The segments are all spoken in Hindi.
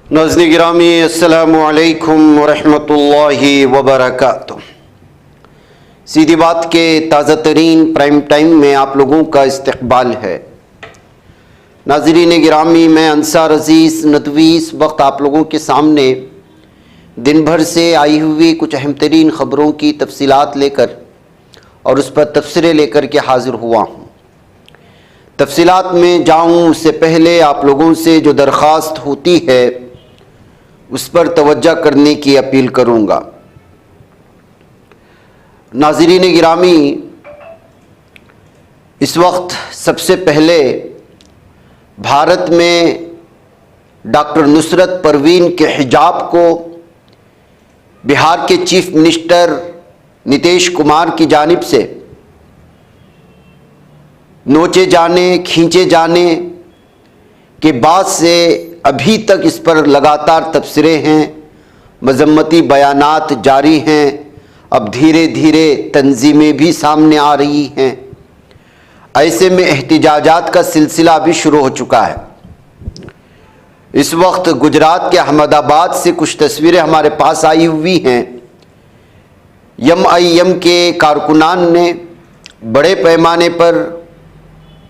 नाज़रीन गिरामी अस्सलामु अलैकुम वरहमतुल्लाहि वबरकातुह। सीधी बात के ताज़ा तरीन प्राइम टाइम में आप लोगों का इस्तक़बाल है। नाज़रीन गिरामी, मैं अंसार अज़ीज़ नदवी इस वक्त आप लोगों के सामने दिन भर से आई हुई कुछ अहम तरीन ख़बरों की तफसीलात लेकर और उस पर तबसरे लेकर के हाज़िर हुआ हूँ। तफसीलात में जाऊँ उससे पहले आप लोगों से जो दरख्वास्त होती है उस पर तवज्जो करने की अपील करूँगा। नाज़रीन गिरामी, इस वक्त सबसे पहले भारत में डॉक्टर नुसरत परवीन के हिजाब को बिहार के चीफ मिनिस्टर नीतीश कुमार की जानिब से नोचे जाने खींचे जाने के बाद से अभी तक इस पर लगातार तबसरे हैं, मजम्मती बयानात जारी हैं। अब धीरे धीरे तंजीमें भी सामने आ रही हैं। ऐसे में एहतिजाजात का सिलसिला भी शुरू हो चुका है। इस वक्त गुजरात के अहमदाबाद से कुछ तस्वीरें हमारे पास आई हुई हैं। MIM के कारकुनान ने बड़े पैमाने पर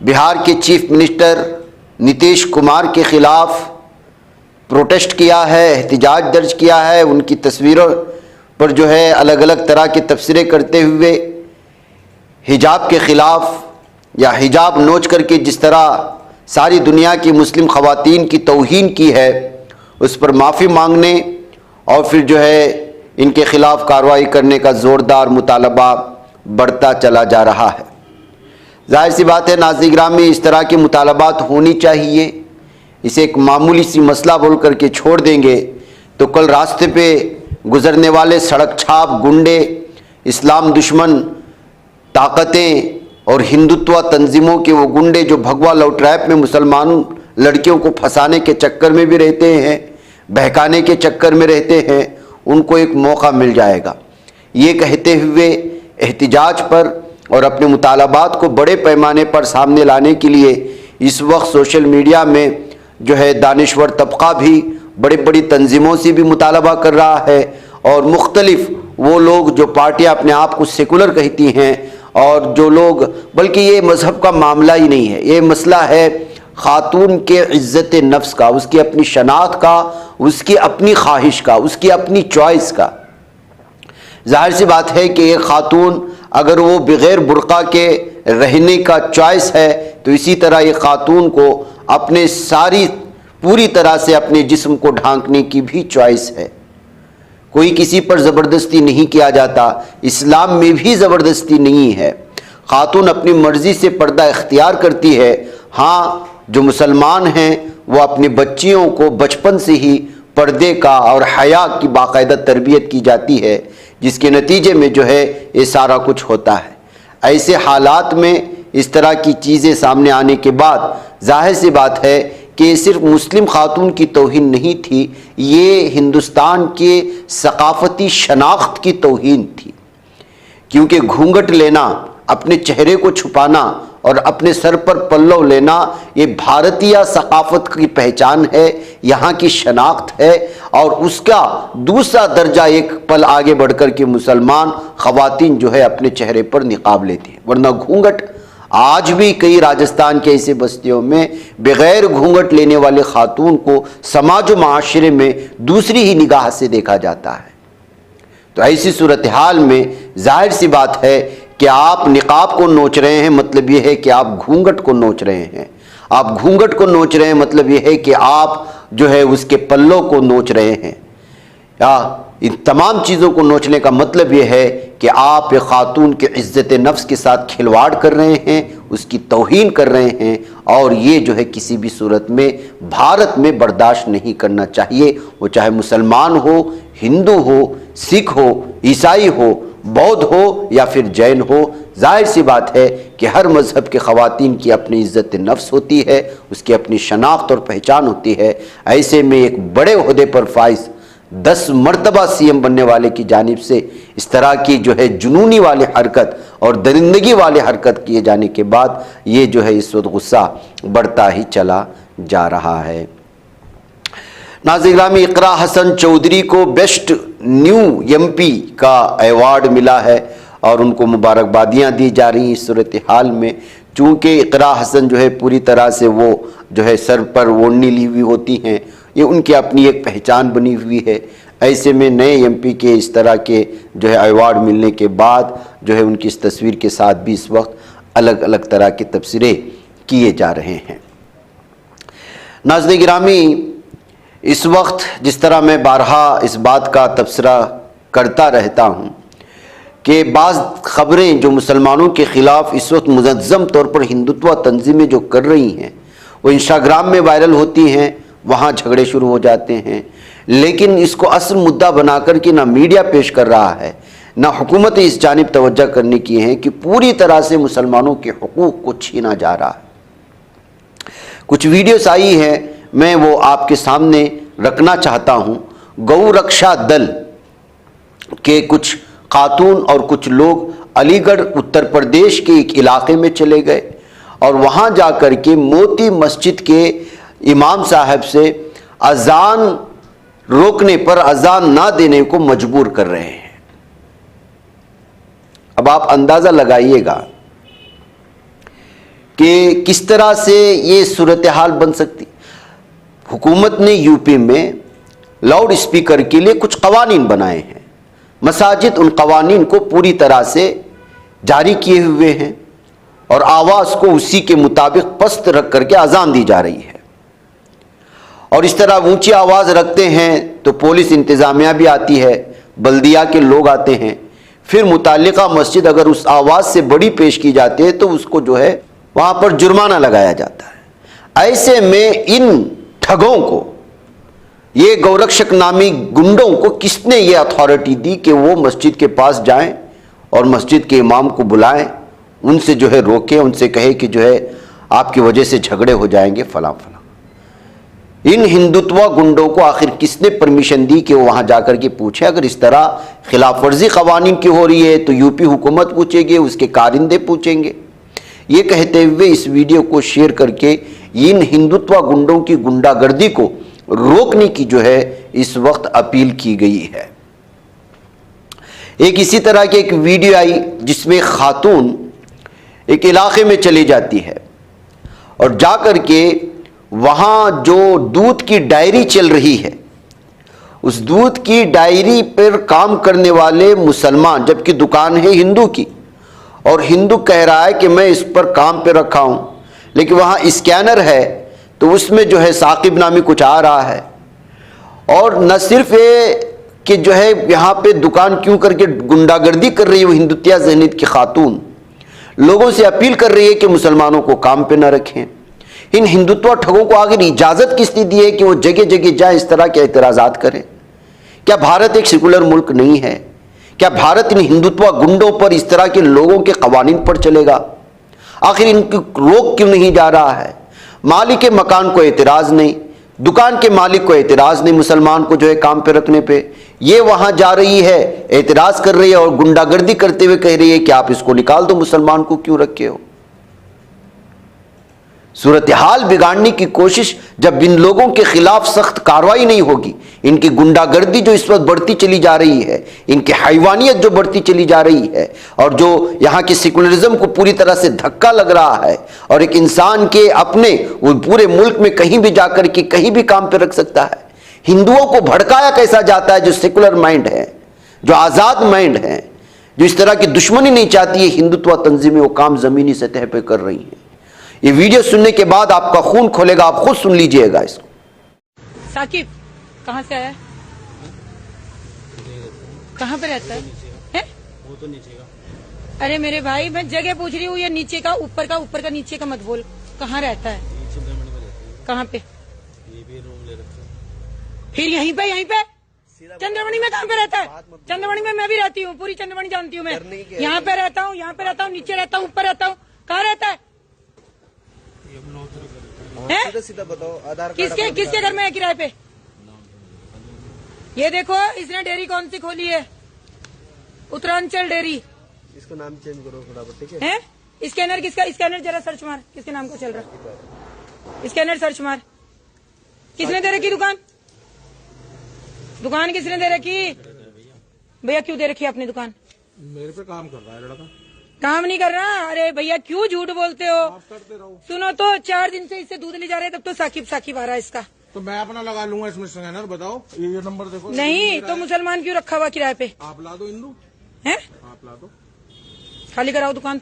बिहार के चीफ मिनिस्टर नीतीश कुमार के ख़िलाफ़ प्रोटेस्ट किया है, एहतिजाज दर्ज किया है। उनकी तस्वीरों पर जो है अलग अलग तरह के तबसरे करते हुए हिजाब के ख़िलाफ़ या हिजाब नोच करके जिस तरह सारी दुनिया की मुस्लिम ख़वातीन की तौहीन की है उस पर माफ़ी मांगने और फिर जो है इनके ख़िलाफ़ कार्रवाई करने का ज़ोरदार मुतालबा बढ़ता चला जा रहा है। जाहिर सी बात है नाज़रीन गिरामी, इस तरह के मुतालबात होनी चाहिए। इसे एक मामूली सी मसला बोल करके छोड़ देंगे तो कल रास्ते पे गुज़रने वाले सड़क छाप गुंडे, इस्लाम दुश्मन ताकतें और हिंदुत्व तंजीमों के वो गुंडे जो भगवा लव ट्रैप में मुसलमान लड़कियों को फंसाने के चक्कर में भी रहते हैं, बहकाने के चक्कर में रहते हैं, उनको एक मौका मिल जाएगा। ये कहते हुए एहतिजाज पर और अपने मुतालबात को बड़े पैमाने पर सामने लाने के लिए इस वक्त सोशल मीडिया में जो है दानिश्वर तबका भी बड़ी बड़ी तंजीमों से भी मुतालबा कर रहा है और मुख्तलिफ वो लोग जो पार्टियां अपने आप को सेकुलर कहती हैं और जो लोग, बल्कि ये मज़हब का मामला ही नहीं है, ये मसला है ख़ातून के इज़्ज़त नफ्स का, उसकी अपनी शनाख्त का, उसकी अपनी ख्वाहिश का, उसकी अपनी चॉइस का। जाहिर सी बात है कि एक ख़ातून अगर वो बग़ैर बुर्क़ा के रहने का चॉइस है तो इसी तरह एक ख़ातून को अपने पूरी तरह से अपने जिस्म को ढांकने की भी चॉइस है। कोई किसी पर ज़बरदस्ती नहीं किया जाता, इस्लाम में भी ज़बरदस्ती नहीं है। ख़ातून अपनी मर्ज़ी से पर्दा इख्तियार करती है। हाँ, जो मुसलमान हैं वो अपनी बच्चियों को बचपन से ही पर्दे का और हया की बाकायदा तरबियत की जाती है, जिसके नतीजे में जो है ये सारा कुछ होता है। ऐसे हालात में इस तरह की चीज़ें सामने आने के बाद जाहिर सी बात है कि सिर्फ मुस्लिम ख़ातून की तौहीन नहीं थी, ये हिंदुस्तान के सकाफ़ती शनाख्त की तौहीन थी। क्योंकि घूंघट लेना, अपने चेहरे को छुपाना और अपने सर पर पल्लव लेना ये भारतीय सकाफ़त की पहचान है, यहाँ की शनाख्त है। और उसका दूसरा दर्जा एक पल आगे बढ़कर के मुसलमान ख़वातीन जो है अपने चेहरे पर निकाब लेती हैं। वरना घूंघट आज भी कई राजस्थान के ऐसे बस्तियों में बग़ैर घूंघट लेने वाले ख़ातून को समाज व माशरे में दूसरी ही निगाह से देखा जाता है। तो ऐसी सूरत हाल में जाहिर सी बात है कि आप निकाब को नोच रहे हैं, मतलब यह है कि आप घूंघट को नोच रहे हैं। आप घूंघट को नोच रहे हैं, मतलब यह है कि आप जो है उसके पल्लों को नोच रहे हैं। या इन तमाम चीज़ों को नोचने का मतलब यह है कि आप एक ख़ातून के इज़्ज़त नफ्स के साथ खिलवाड़ कर रहे हैं, उसकी तौहीन कर रहे हैं और ये जो है किसी भी सूरत में भारत में बर्दाश्त नहीं करना चाहिए। वो चाहे मुसलमान हो, हिंदू हो, सिख हो, ईसाई हो, बौद्ध हो या फिर जैन हो। जाहिर सी बात है कि हर मज़हब के ख़वातीन की अपनी इज़्ज़त नफ्स होती है, उसकी अपनी शनाख्त और पहचान होती है। ऐसे में एक बड़े ओहदे पर फाइज 10 मरतबा CM बनने वाले की जानिब से इस तरह की जो है जुनूनी वाली हरकत और दरिंदगी वाली हरकत किए जाने के बाद ये जो है इस वक्त गुस्सा बढ़ता ही चला जा रहा है। नाज़रीन गिरामी, इकरा हसन चौधरी को बेस्ट न्यू एमपी का अवार्ड मिला है और उनको मुबारकबादियाँ दी जा रही हैं इस सूरत हाल में। चूँकि इकरा हसन जो है पूरी तरह से वो जो है सर पर ओढ़नी ली हुई होती हैं, ये उनकी अपनी एक पहचान बनी हुई है। ऐसे में नए एमपी के इस तरह के जो है अवार्ड मिलने के बाद जो है उनकी इस तस्वीर के साथ भी इस वक्त अलग अलग तरह के तबसरे किए जा रहे हैं। नाज़रीन गिरामी, इस वक्त जिस तरह मैं बारहा इस बात का तबसरा करता रहता हूँ कि बाज़ ख़बरें जो मुसलमानों के ख़िलाफ़ इस वक्त मुनज़्ज़म तौर पर हिंदुत्व तंजीमें जो कर रही हैं वो इंस्टाग्राम में वायरल होती हैं, वहाँ झगड़े शुरू हो जाते हैं। लेकिन इसको असल मुद्दा बना कर के ना मीडिया पेश कर रहा है, ना हुकूमत इस जानिब तवज्जो करने की है कि पूरी तरह से मुसलमानों के हुकूक़ को छीना जा रहा है। कुछ वीडियोस आई है, मैं वो आपके सामने रखना चाहता हूँ। गौ रक्षा दल के कुछ खातून और कुछ लोग अलीगढ़ उत्तर प्रदेश के एक इलाके में चले गए और वहाँ जा कर के मोती मस्जिद के इमाम साहब से अजान रोकने पर, अजान ना देने को मजबूर कर रहे हैं। अब आप अंदाज़ा लगाइएगा कि किस तरह से ये सूरत हाल बन सकती। हुकूमत ने यूपी में लाउड स्पीकर के लिए कुछ कवानीन बनाए हैं, मसाजिद उन कवानीन को पूरी तरह से जारी किए हुए हैं और आवाज़ को उसी के मुताबिक पस्त रख करके अजान दी जा रही है। और इस तरह ऊंची आवाज़ रखते हैं तो पुलिस इंतज़ामिया भी आती है, बल्दिया के लोग आते हैं, फिर मुताल्लिका मस्जिद अगर उस आवाज़ से बड़ी पेश की जाती है तो उसको जो है वहाँ पर जुर्माना लगाया जाता है। ऐसे में इन ठगों को, ये गौरक्षक नामी गुंडों को किसने ये अथॉरिटी दी कि वो मस्जिद के पास जाएं और मस्जिद के इमाम को बुलाएं, उनसे जो है रोकें, उनसे कहे कि जो है आपकी वजह से झगड़े हो जाएंगे फलां फलां। इन हिंदुत्व गुंडों को आखिर किसने परमिशन दी कि वो वहाँ जाकर के पूछे? अगर इस तरह खिलाफ वर्जी कवानीन की हो रही है तो यूपी हुकूमत पूछेगी, उसके कारिंदे पूछेंगे। ये कहते हुए इस वीडियो को शेयर करके इन हिंदुत्व गुंडों की गुंडागर्दी को रोकने की जो है इस वक्त अपील की गई है। एक इसी तरह की एक वीडियो आई जिसमें खातून एक इलाके में चली जाती है और जाकर के वहाँ जो दूध की डायरी चल रही है, उस दूध की डायरी पर काम करने वाले मुसलमान, जबकि दुकान है हिंदू की और हिंदू कह रहा है कि मैं इस पर काम पे रखा हूँ, लेकिन वहाँ स्कैनर है तो उसमें जो है साकिब नामी कुछ आ रहा है। और न सिर्फ ये कि जो है यहाँ पे दुकान क्यों करके गुंडागर्दी कर रही है वो हिंदुत्या ज़हनीत की खातून, लोगों से अपील कर रही है कि मुसलमानों को काम पे न रखें। इन हिंदुत्व ठगों को आखिर इजाज़त किसने दी है कि वो जगह जगह जाए इस तरह के एतराज़ात करें? क्या भारत एक सेकुलर मुल्क नहीं है? क्या भारत इन हिंदुत्व गुंडों पर, इस तरह के लोगों के कवानीन पर चलेगा? आखिर इनको रोक क्यों नहीं जा रहा है? मालिक के मकान को एतराज़ नहीं, दुकान के मालिक को एतराज़ नहीं मुसलमान को जो है काम पे रखने पे, ये वहाँ जा रही है, एतराज़ कर रही है और गुंडागर्दी करते हुए कह रही है कि आप इसको निकाल दो, मुसलमान को क्यों रखे हो? सूरत हाल बिगाड़ने की कोशिश जब इन लोगों के खिलाफ सख्त कार्रवाई नहीं होगी, इनकी गुंडागर्दी जो इस वक्त बढ़ती चली जा रही है, इनकी हैवानियत जो बढ़ती चली जा रही है और जो यहाँ के सेकुलरिज्म को पूरी तरह से धक्का लग रहा है और एक इंसान के अपने वो पूरे मुल्क में कहीं भी जाकर के कहीं भी काम पे रख सकता है। हिंदुओं को भड़काया कैसा जाता है? जो सेकुलर माइंड है, जो आज़ाद माइंड है, जो इस तरह की दुश्मनी नहीं चाहती है, हिंदुत्व तंजीमें वो काम ज़मीनी सतह पर कर रही हैं। ये वीडियो सुनने के बाद आपका खून खोलेगा, आप खुद सुन लीजिएगा इसको। साकिब कहाँ से आया? कहाँ पे रहता है? वो तो नीचे का। अरे मेरे भाई, मैं जगह पूछ रही हूँ, ये नीचे का ऊपर का नीचे का मत बोल। कहाँ रहता है? चंद्रमणि में रहती है। कहाँ पे? ये भी रूम ले रखा है। फिर यहीं पे चंद्रमणि में कहाँ पे रहता है? चंद्रमणि में मैं भी रहती हूँ, पूरी चंद्रमणि जानती हूँ मैं। यहाँ पे रहता हूँ, यहाँ पे रहता हूँ, नीचे रहता हूँ, ऊपर रहता हूँ। कहाँ रहता है? सीधा बताओ, आधार कार्ड किसके घर में है किराए पे? ये देखो, इसने डेयरी कौन सी खोली है? उत्तरांचल डेयरी। इसको नाम चेंज करो फटाफट, ठीक है? स्कैनर किसका? स्कैनर जरा सर्च मार, किसके नाम का चल रहा है? स्कैनर सर्च मार। किसने दे रखी दुकान? दुकान किसने दे रखी? भैया क्यों दे रखी है अपनी दुकान? मेरे पे काम कर रहा है लड़का। काम नहीं कर रहा? अरे भैया क्यों झूठ बोलते हो? आप करते रहो। सुनो तो 4 दिन से इससे दूध ले जा रहे हैं, तब तो साकिब आ रहा है इसका। तो मैं अपना लगा लूंगा इसमें स्कैनर। बताओ ये नंबर देखो। नहीं तो मुसलमान क्यों रखा हुआ किराए पे? आप ला दो हिंदू है? आप ला दो। खाली कराओ दुकान,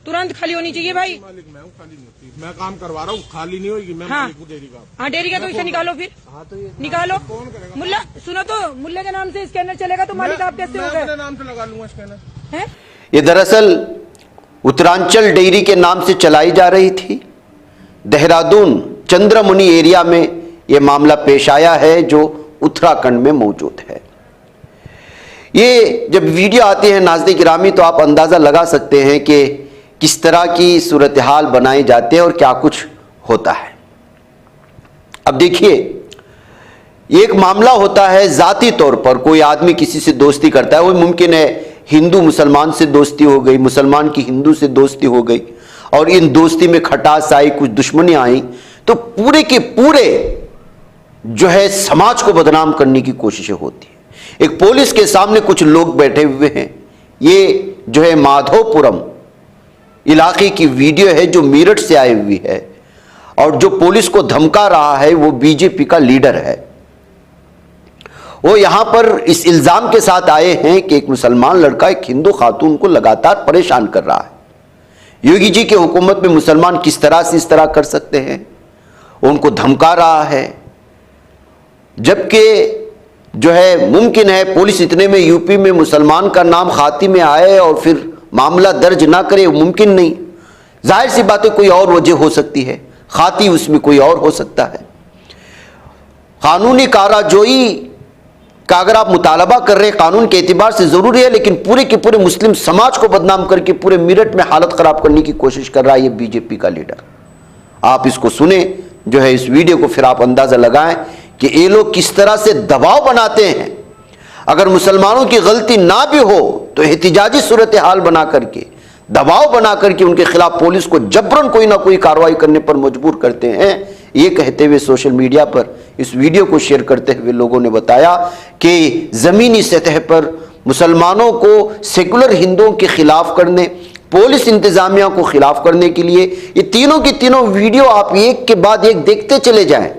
तुरंत खाली होनी चाहिए भाई। मालिक मैं हूँ, खाली नहीं होती। मैं काम करवा रहा हूँ, खाली नहीं होगी। मैं हाँ। मालिक हूँ डेयरी का। हाँ डेयरी का, तो इसे निकालो फिर। हाँ तो ये निकालो। कौन करेगा? मुल्ला सुनो तो, मुल्ले के नाम से स्कैनर चलेगा तो मालिक आप कैसे हो मैं गए? अपने नाम से लगा लूंगा स्कैनर। हैं? ये दरअसल उत्तरांचल डेयरी के नाम से चलाई जा रही थी। देहरादून चंद्रमुनि एरिया में ये मामला पेश आया है जो उत्तराखंड में मौजूद है। ये जब वीडियो आती है नाज़रीन गिरामी तो आप अंदाज़ा लगा सकते हैं कि किस तरह की सूरत हाल बनाए जाते हैं और क्या कुछ होता है। अब देखिए, एक मामला होता है ज़ाती तौर पर कोई आदमी किसी से दोस्ती करता है, वो मुमकिन है हिंदू मुसलमान से दोस्ती हो गई, मुसलमान की हिंदू से दोस्ती हो गई और इन दोस्ती में खटास आई, कुछ दुश्मनी आई, तो पूरे के पूरे जो है समाज को बदनाम करने की कोशिशें होती है। एक पुलिस के सामने कुछ लोग बैठे हुए हैं। ये जो है माधोपुरम इलाके की वीडियो है जो मेरठ से आई हुई है और जो पुलिस को धमका रहा है वो बीजेपी का लीडर है। वो यहां पर इस इल्जाम के साथ आए हैं कि एक मुसलमान लड़का एक हिंदू खातून को लगातार परेशान कर रहा है। योगी जी की हुकूमत में मुसलमान किस तरह से इस तरह कर सकते हैं, उनको धमका रहा है। जबकि जो है मुमकिन है पुलिस इतने में यूपी में मुसलमान का नाम खाती में आए और फिर मामला दर्ज ना करे, मुमकिन नहीं। जाहिर सी बात है कोई और वजह हो सकती है, खाती उसमें कोई और हो सकता है। कानूनी काराजोई का अगर आप मुतालबा कर रहे हैं कानून के एतबार से जरूरी है, लेकिन पूरे के पूरे मुस्लिम समाज को बदनाम करके पूरे मेरठ में हालत खराब करने की कोशिश कर रहा है ये बीजेपी का लीडर। आप इसको सुने जो है इस वीडियो को, फिर आप अंदाजा लगाएं कि ये लोग किस तरह से दबाव बनाते हैं। अगर मुसलमानों की गलती ना भी हो तो एहतिजाजी सूरत हाल बना करके, दबाव बना करके उनके खिलाफ पुलिस को जबरन कोई ना कोई कार्रवाई करने पर मजबूर करते हैं। ये कहते हुए सोशल मीडिया पर इस वीडियो को शेयर करते हुए लोगों ने बताया कि जमीनी सतह पर मुसलमानों को सेकुलर हिंदुओं के खिलाफ करने, पुलिस इंतजामिया को खिलाफ करने के लिए ये तीनों की तीनों वीडियो आप एक के बाद एक देखते चले जाएं।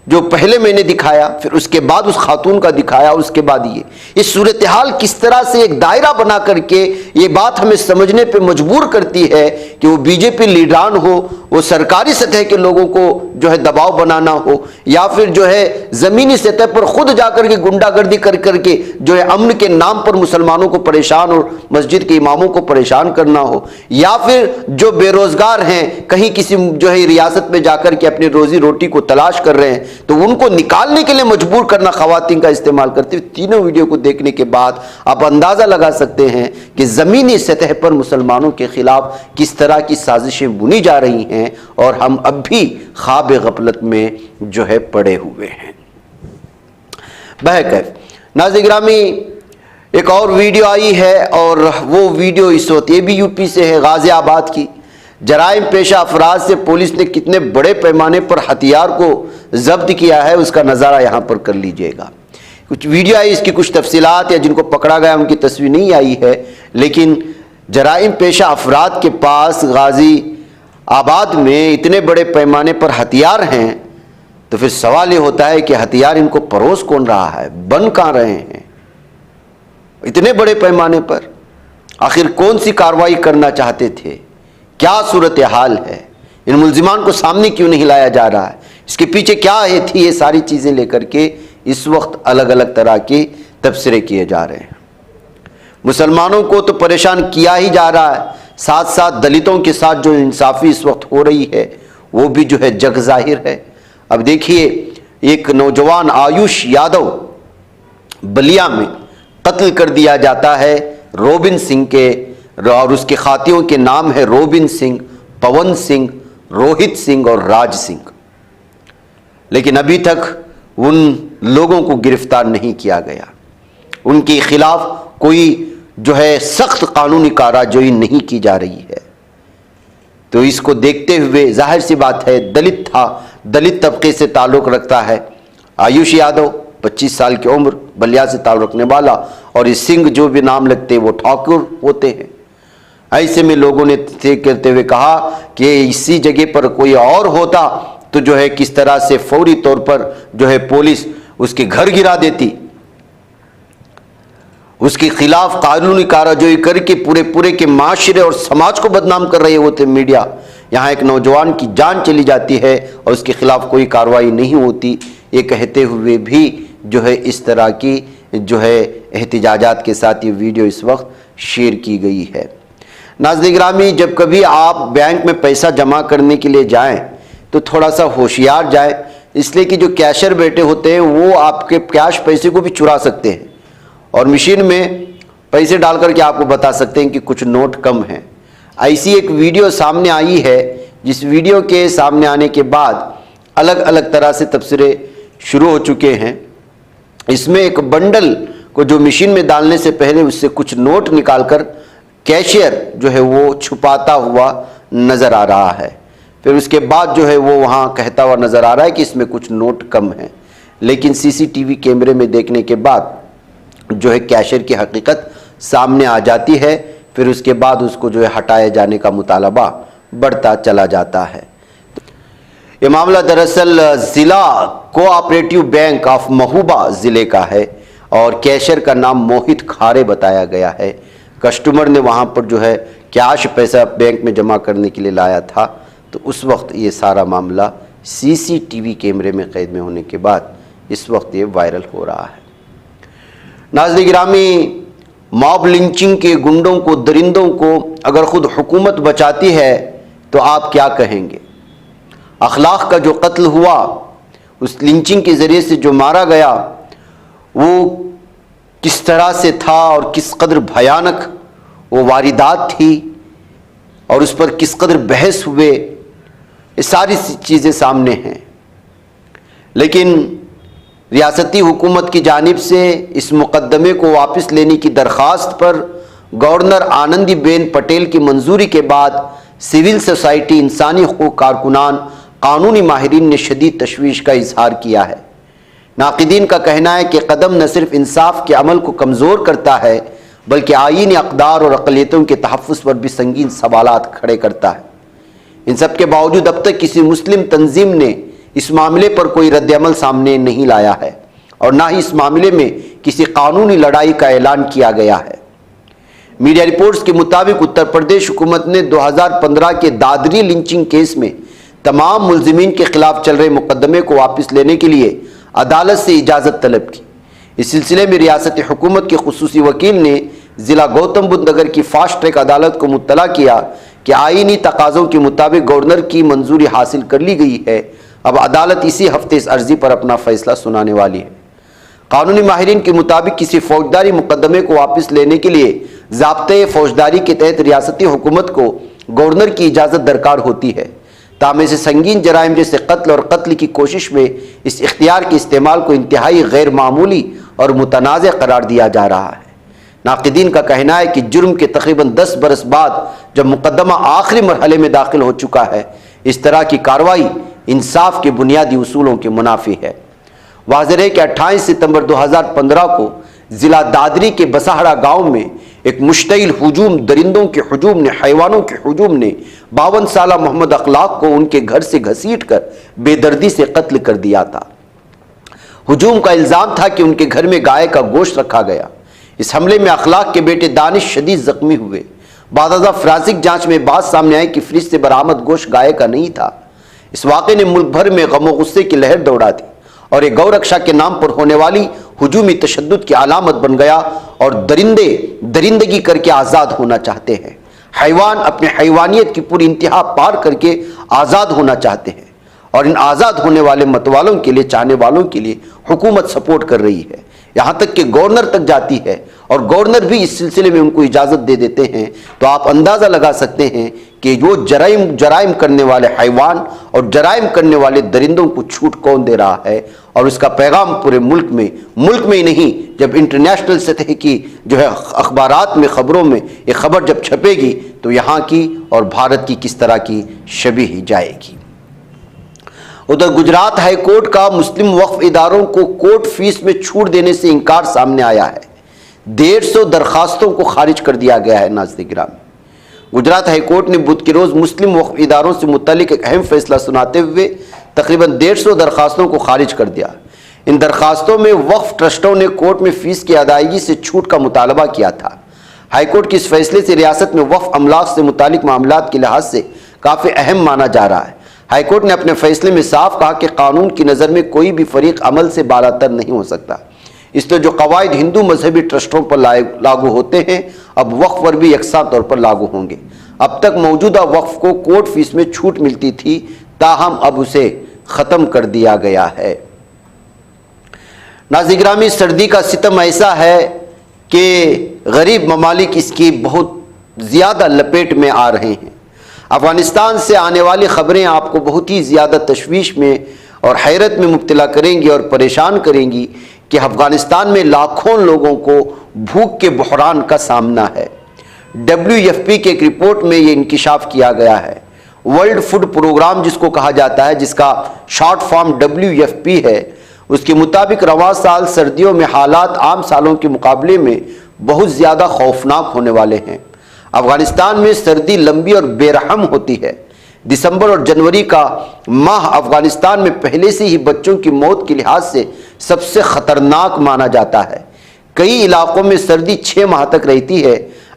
जो पहले मैंने दिखाया, फिर उसके बाद उस खातून का दिखाया, उसके बाद ये सूरत हाल किस तरह से एक दायरा बना करके ये बात हमें समझने पे मजबूर करती है कि वो बीजेपी लीडरान हो, वो सरकारी सतह के लोगों को जो है दबाव बनाना हो, या फिर जो है ज़मीनी सतह पर खुद जाकर के गुंडागर्दी कर करके जो है अमन के नाम पर मुसलमानों को परेशान और मस्जिद के इमामों को परेशान करना हो, या फिर जो बेरोजगार हैं कहीं किसी जो है रियासत में जाकर के अपनी रोजी रोटी को तलाश कर रहे हैं तो उनको निकालने के लिए मजबूर करना खवातीन का इस्तेमाल करते हुए। तीनों वीडियो को देखने के बाद आप अंदाजा लगा सकते हैं कि जमीनी सतह पर मुसलमानों के खिलाफ किस तरह की साजिशें बुनी जा रही हैं और हम अब भी ख्वाब गफलत में जो है पड़े हुए हैं। बहरकैफ नाज़रीन गिरामी, एक और वीडियो आई है और वो वीडियो इस वक्त ये भी यूपी से है, गाजियाबाद की। जराइम पेशा अफराद से पुलिस ने कितने बड़े पैमाने पर हथियार को जब्त किया है उसका नज़ारा यहाँ पर कर लीजिएगा। कुछ वीडियो आई, इसकी कुछ तफसीलात या जिनको पकड़ा गया उनकी तस्वीर नहीं आई है, लेकिन जराइम पेशा अफराद के पास गाजी आबाद में इतने बड़े पैमाने पर हथियार हैं तो फिर सवाल ये होता है कि हथियार इनको परोस कौन रहा है, बन कहाँ रहे हैं इतने बड़े पैमाने पर? आखिर कौन सी कार्रवाई करना चाहते थे, क्या सूरत हाल है, इन मुल्जिमान को सामने क्यों नहीं लाया जा रहा है, इसके पीछे क्या है थी, ये सारी चीज़ें लेकर के इस वक्त अलग अलग तरह के तबसरे किए जा रहे हैं। मुसलमानों को तो परेशान किया ही जा रहा है, साथ साथ दलितों के साथ जो इंसाफ़ी इस वक्त हो रही है वो भी जो है जग जाहिर है। अब देखिए, एक नौजवान आयुष यादव बलिया में कत्ल कर दिया जाता है रोबिन सिंह के, और उसके खातियों के नाम है रोबिन सिंह, पवन सिंह, रोहित सिंह और राज सिंह, लेकिन अभी तक उन लोगों को गिरफ्तार नहीं किया गया। उनके खिलाफ कोई जो है सख्त कानूनी कार्रवाई नहीं की जा रही है। तो इसको देखते हुए जाहिर सी बात है, दलित था, दलित तबके से ताल्लुक़ रखता है, आयुष यादव 25 साल की उम्र, बलिया से ताल्लुक रखने वाला, और ये सिंह जो भी नाम लगते हैं वो ठाकुर होते हैं। ऐसे में लोगों ने करते हुए कहा कि इसी जगह पर कोई और होता तो जो है किस तरह से फौरी तौर पर जो है पुलिस उसके घर गिरा देती, उसके खिलाफ कानूनी कार्रवाई करके पूरे के माशरे और समाज को बदनाम कर रहे होते मीडिया। यहाँ एक नौजवान की जान चली जाती है और उसके खिलाफ कोई कार्रवाई नहीं होती, ये कहते हुए भी जो है इस तरह की जो है एहतिजाजात के साथ ये वीडियो इस वक्त शेयर की गई है। नाज़रीन गिरामी, जब कभी आप बैंक में पैसा जमा करने के लिए जाएं तो थोड़ा सा होशियार जाएं, इसलिए कि जो कैशियर बैठे होते हैं वो आपके कैश पैसे को भी चुरा सकते हैं और मशीन में पैसे डाल करके आपको बता सकते हैं कि कुछ नोट कम हैं। ऐसी एक वीडियो सामने आई है, जिस वीडियो के सामने आने के बाद अलग अलग तरह से तबसरे शुरू हो चुके हैं। इसमें एक बंडल को जो मशीन में डालने से पहले उससे कुछ नोट निकालकर कैशियर जो है वो छुपाता हुआ नज़र आ रहा है। फिर उसके बाद जो है वो वहाँ कहता हुआ नज़र आ रहा है कि इसमें कुछ नोट कम हैं, लेकिन सीसीटीवी कैमरे में देखने के बाद जो है कैशियर की हकीकत सामने आ जाती है। फिर उसके बाद उसको जो है हटाए जाने का मुतालबा बढ़ता चला जाता है। ये मामला दरअसल ज़िला कोऑपरेटिव बैंक ऑफ महोबा ज़िले का है और कैशियर का नाम मोहित खारे बताया गया है। कस्टमर ने वहाँ पर जो है कैश पैसा बैंक में जमा करने के लिए लाया था, तो उस वक्त ये सारा मामला सीसीटीवी कैमरे में कैद में होने के बाद इस वक्त ये वायरल हो रहा है। नाज़रीन गिरामी, मॉब लिंचिंग के गुंडों को, दरिंदों को अगर खुद हुकूमत बचाती है तो आप क्या कहेंगे? अखलाक का जो कत्ल हुआ, उस लिंचिंग के ज़रिए से जो मारा गया, वो किस तरह से था और किस कदर भयानक वो वारिदात थी और उस पर किस कदर बहस हुए, ये सारी चीज़ें सामने हैं। लेकिन रियासती हुकूमत की जानिब से इस मुकदमे को वापस लेने की दरख्वास्त पर गवर्नर आनंदीबेन पटेल की मंजूरी के बाद सिविल सोसाइटी, इंसानी हकूक़ कारकुनान, कानूनी माहिरीन ने शदीद तशवीश का इजहार किया है। नाक़िदीन का कहना है कि कदम न सिर्फ इंसाफ के अमल को कमज़ोर करता है बल्कि आईनी अक़दार और अक़लियतों के तहफ़्फ़ुज़ पर भी संगीन सवालात खड़े करता है। इन सब के बावजूद अब तक किसी मुस्लिम तंजीम ने इस मामले पर कोई रद्द-ए-अमल सामने नहीं लाया है और ना ही इस मामले में किसी कानूनी लड़ाई का ऐलान किया गया है। मीडिया रिपोर्ट्स के मुताबिक उत्तर प्रदेश हुकूमत ने 2015 के दादरी लिंचिंग केस में तमाम मुल्ज़िमीन के खिलाफ चल रहे मुकदमे को वापस लेने के लिए अदालत से इजाज़त तलब की। इस सिलसिले में रियासती हुकूमत के खुसूसी वकील ने ज़िला गौतम बुद्ध नगर की फास्ट ट्रैक अदालत को मुत्तला किया कि आईनी तकाज़ों के मुताबिक गवर्नर की मंजूरी हासिल कर ली गई है। अब अदालत इसी हफ्ते इस अर्जी पर अपना फैसला सुनाने वाली है। कानूनी माहिरीन के मुताबिक किसी फौजदारी मुकदमे को वापस लेने के लिए ज़ाब्ते फौजदारी के तहत रियासती हुकूमत को गवर्नर की इजाज़त दरकार होती है। तामे से संगीन जराइम जैसे कत्ल और कत्ल की कोशिश में इस इख्तियार के इस्तेमाल को इंतहाई गैर मामूली और मुतनाज़ करार दिया जा रहा है। नाक़िदीन का कहना है कि जुर्म के तकरीबन 10 बरस बाद जब मुकदमा आखिरी मरहले में दाखिल हो चुका है, इस तरह की कार्रवाई इंसाफ के बुनियादी उसूलों के मुनाफी है। वाज़ेह है कि 28 सितंबर 2015 को ज़िला दादरी के बसाहड़ा गांव में एक मुश्तइल हुजूम, दरिंदों के हुजूम ने, हैवानों के हुजूम ने 52 साला मोहम्मद अखलाक को उनके घर से घसीट कर बेदर्दी से कत्ल कर दिया था। हुजूम का इल्ज़ाम था कि उनके घर में गाय का गोश्त रखा गया। इस हमले में अखलाक के बेटे दानिश शदीद जख्मी हुए। बादशाह फ्रांसिक जांच में बात सामने आई कि फ्रिज से बरामद गोश्त गाय का नहीं था। इस वाक़े ने मुल्क भर में गम व गुस्से की लहर दौड़ा दी और एक गौ रक्षा के नाम पर होने वाली हुजूमी तशद्दुद की अलामत बन गया और दरिंदे दरिंदगी करके आज़ाद होना चाहते हैं। हैवान अपने हैवानियत की पूरी इंतहा पार करके आज़ाद होना चाहते हैं और इन आज़ाद होने वाले मतवालों के लिए, चाहने वालों के लिए हुकूमत सपोर्ट कर रही है। यहाँ तक कि गवर्नर तक जाती है और गवर्नर भी इस सिलसिले में उनको इजाज़त दे देते हैं। तो आप अंदाज़ा लगा सकते हैं कि वो जराइम करने वाले हैवान और जराइम करने वाले दरिंदों को छूट कौन दे रहा है। और इसका पैगाम पूरे मुल्क में ही नहीं, जब इंटरनेशनल सतह की जो है अखबारात में, खबरों में ये खबर जब छपेगी तो यहाँ की और भारत की किस तरह की शबीह जाएगी। उधर गुजरात हाई कोर्ट का मुस्लिम वक्फ इदारों को कोर्ट फीस में छूट देने से इनकार सामने आया है। 150 दरखास्तों को खारिज कर दिया गया है। नाज़रीन गिरामी, गुजरात हाई कोर्ट ने बुध के रोज मुस्लिम वक्फ इदारों से मुतल्लिक एक अहम फैसला सुनाते हुए तकरीबन 150 दरखास्तों को खारिज कर दिया। इन दरखास्तों में वक्फ ट्रस्टों ने कोर्ट में फीस की अदायगी से छूट का मुतालबा किया था। हाईकोर्ट के इस फैसले से रियासत में वक्फ अमलाक से मुतालिक मामलात के लिहाज से काफ़ी अहम माना जा रहा है। हाईकोर्ट ने अपने फैसले में साफ कहा कि कानून की नज़र में कोई भी फरीक अमल से बालातर नहीं हो सकता, इसलिए जो कवायद हिंदू मजहबी ट्रस्टों पर लागू होते हैं अब वक्फ पर भी यकसा तौर पर लागू होंगे। अब तक मौजूदा वक्फ को कोर्ट फीस में छूट मिलती थी, ताहम अब उसे ख़त्म कर दिया गया है। नाज़रीन गिरामी, सर्दी का सितम ऐसा है कि गरीब ममालिक इसकी बहुत ज़्यादा लपेट में आ रहे हैं। अफ़गानिस्तान से आने वाली ख़बरें आपको बहुत ही ज़्यादा तशवीश में और हैरत में मुब्तला करेंगी और परेशान करेंगी कि अफ़गानिस्तान में लाखों लोगों को भूख के बहरान का सामना है। WFP की एक रिपोर्ट में ये इंकिशाफ किया गया है। वर्ल्ड फूड प्रोग्राम जिसको कहा जाता है, जिसका शॉर्ट फॉर्म WFP है, उसके मुताबिक रवां साल सर्दियों में हालात आम सालों के मुकाबले में बहुत ज़्यादा खौफनाक होने वाले हैं। अफ़गानिस्तान में सर्दी लंबी और बेरहम होती है। दिसंबर और जनवरी का माह अफ़गानिस्तान में पहले से ही बच्चों की मौत के लिहाज से सबसे ख़तरनाक माना जाता है। कई इलाकों में सर्दी 6 माह तक रहती है।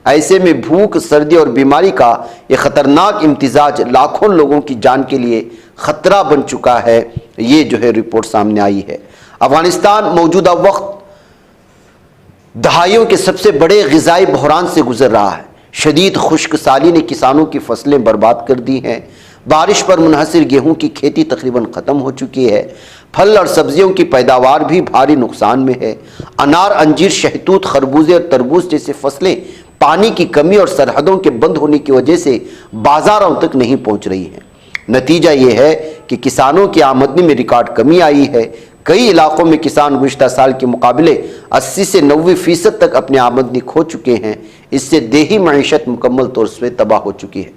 ऐसे में भूख, सर्दी और बीमारी का ये ख़तरनाक इम्तिजाज लाखों लोगों की जान के लिए ख़तरा बन चुका है। ये जो है रिपोर्ट सामने आई है। अफ़गानिस्तान मौजूदा वक्त दहाइयों के सबसे बड़े ग़िज़ाई बहरान से गुजर रहा है। शदीद खुश्क साली ने किसानों की फसलें बर्बाद कर दी हैं। बारिश पर मुनहसर गेहूं की खेती तकरीबन ख़त्म हो चुकी है। फल और सब्जियों की पैदावार भी भारी नुकसान में है। अनार, अंजीर, शहतूत, खरबूजे और तरबूज जैसे फसलें पानी की कमी और सरहदों के बंद होने की वजह से बाज़ारों तक नहीं पहुंच रही हैं। नतीजा ये है कि किसानों की आमदनी में रिकॉर्ड कमी आई है। कई इलाकों में किसान गुज़िश्ता साल के मुकाबले 80 से 90% तक अपनी आमदनी खो चुके हैं। इससे देही मईशत मुकम्मल तौर से तबाह हो चुकी है।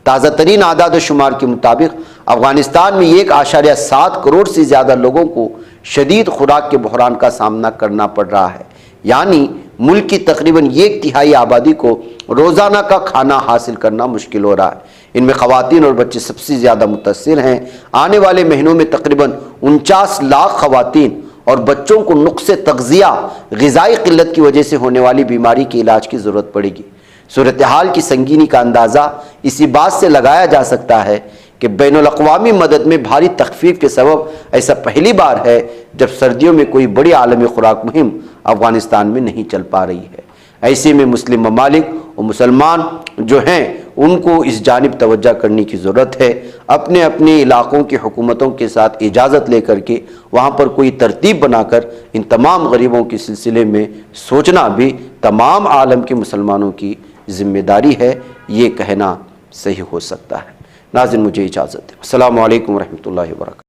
ताज़ा तरीन आदाद शुमार के मुताबिक अफ़गानिस्तान में 1.7 करोड़ से ज़्यादा लोगों को शदीद खुराक के बहरान का सामना करना पड़ रहा है। यानी मुल्क की तकरीबन 1/3 आबादी को रोज़ाना का खाना हासिल करना मुश्किल हो रहा है। इनमें ख़वातीन और बच्चे सबसे ज़्यादा मुतासिर हैं। आने वाले महीनों में तकरीबन 49 लाख ख़वातीन और बच्चों को नुक्स तग़ज़िया, ग़िज़ाई क़िल्लत की वजह से होने वाली बीमारी के इलाज की ज़रूरत पड़ेगी। सूरत हाल की संगीनी का अंदाज़ा इसी बात से लगाया जा सकता है कि बैनुल-अक़वामी मदद में भारी तख़फ़ीफ़ के सबब ऐसा पहली बार है जब सर्दियों में कोई बड़ी आलमी खुराक मुहिम अफ़गानिस्तान में नहीं चल पा रही है। ऐसे में मुस्लिम ममालिक और मुसलमान जो हैं उनको इस जानिब तवज्जो करने की ज़रूरत है। अपने अपने इलाक़ों की हुकूमतों के साथ इजाज़त लेकर के वहाँ पर कोई तरतीब बनाकर इन तमाम गरीबों के सिलसिले में सोचना भी तमाम आलम के मुसलमानों की ज़िम्मेदारी है। ये कहना सही हो सकता है। नाज़रीन, मुझे इजाज़त है। अस्सलामु अलैकुम व रहमतुल्लाहि व बरकातहू।